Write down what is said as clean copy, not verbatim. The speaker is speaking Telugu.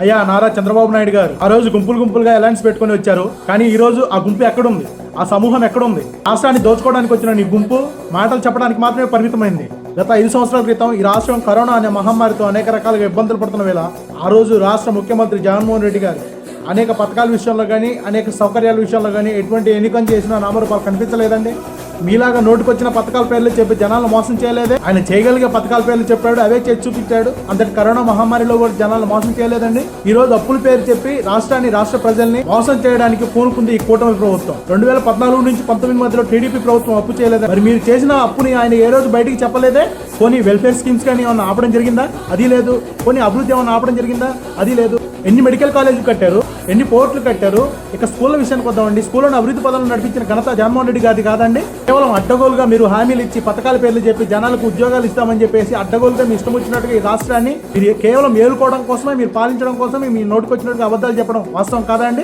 అయ్యా నారా చంద్రబాబు నాయుడు గారు ఆ రోజు గుంపులుగా అలయన్స్ పెట్టుకుని వచ్చారు. కానీ ఈ రోజు ఆ గుంపు ఎక్కడుంది? ఆ సమూహం ఎక్కడుంది? రాష్ట్రాన్ని దోచుకోవడానికి వచ్చిన నీ గుంపు మాటలు చెప్పడానికి మాత్రమే పరిమితమైంది. గత 5 సంవత్సరాల క్రితం ఈ రాష్ట్రం కరోనా అనే మహమ్మారితో అనేక రకాలుగా ఇబ్బందులు పడుతున్న వేళ ఆ రోజు రాష్ట్ర ముఖ్యమంత్రి జగన్మోహన్ రెడ్డి గారు అనేక పథకాల విషయంలో కానీ అనేక సౌకర్యాల విషయంలో కానీ ఎటువంటి ఎన్నికలు చేసినా నామరూపాలు కనిపించలేదండి. మీలాగా నోటికొచ్చిన పథకాల పేర్లు చెప్పి జనాలను మోసం చేయలేదే. ఆయన చేయగలిగే పథకాల పేర్లు చెప్పాడు, అవే చేసి చూపించాడు. అంతటి కరోనా మహమ్మారిలో కూడా జనాలను మోసం చేయలేదండి. ఈ రోజు అప్పుల పేరు చెప్పి రాష్ట్ర ప్రజల్ని మోసం చేయడానికి పూనుకుంది ఈ కూటమి ప్రభుత్వం. 2014 నుంచి 19 మధ్యలో టీడీపీ ప్రభుత్వం అప్పు చేయలేదు. మరి మీరు చేసిన అప్పుని ఆయన ఏ రోజు బయటికి చెప్పలేదే. పోనీ వెల్ఫేర్ స్కీమ్స్ కానీ ఏమన్నా ఆపడం జరిగిందా? అది లేదు. పోనీ అభివృద్ధి ఏమన్నా ఆపడం జరిగిందా? అది లేదు. ఎన్ని మెడికల్ కాలేజీలు కట్టారు, ఎన్ని పోర్టులు కట్టారు. ఇక స్కూళ్ళ విషయానికి వద్దామండి. స్కూళ్ళను అభివృద్ధి పదాలను నడిపించిన ఘనత జగన్మోహన్ రెడ్డి గారిది కాదండి. కేవలం అడ్డగోలుగా మీరు హామీలు ఇచ్చి పథకాల పేర్లు చెప్పి జనాలకు ఉద్యోగాలు ఇస్తామని చెప్పేసి అడ్డగోలుగా మీ ఇష్టం వచ్చినట్టుగా ఈ రాష్ట్రాన్ని మీరు కేవలం ఏలుకోవడం కోసమే, మీరు పాలించడం కోసమే మీ నోటికి వచ్చినట్టుగా అబద్ధాలు చెప్పడం వాస్తవం కాదా అండి?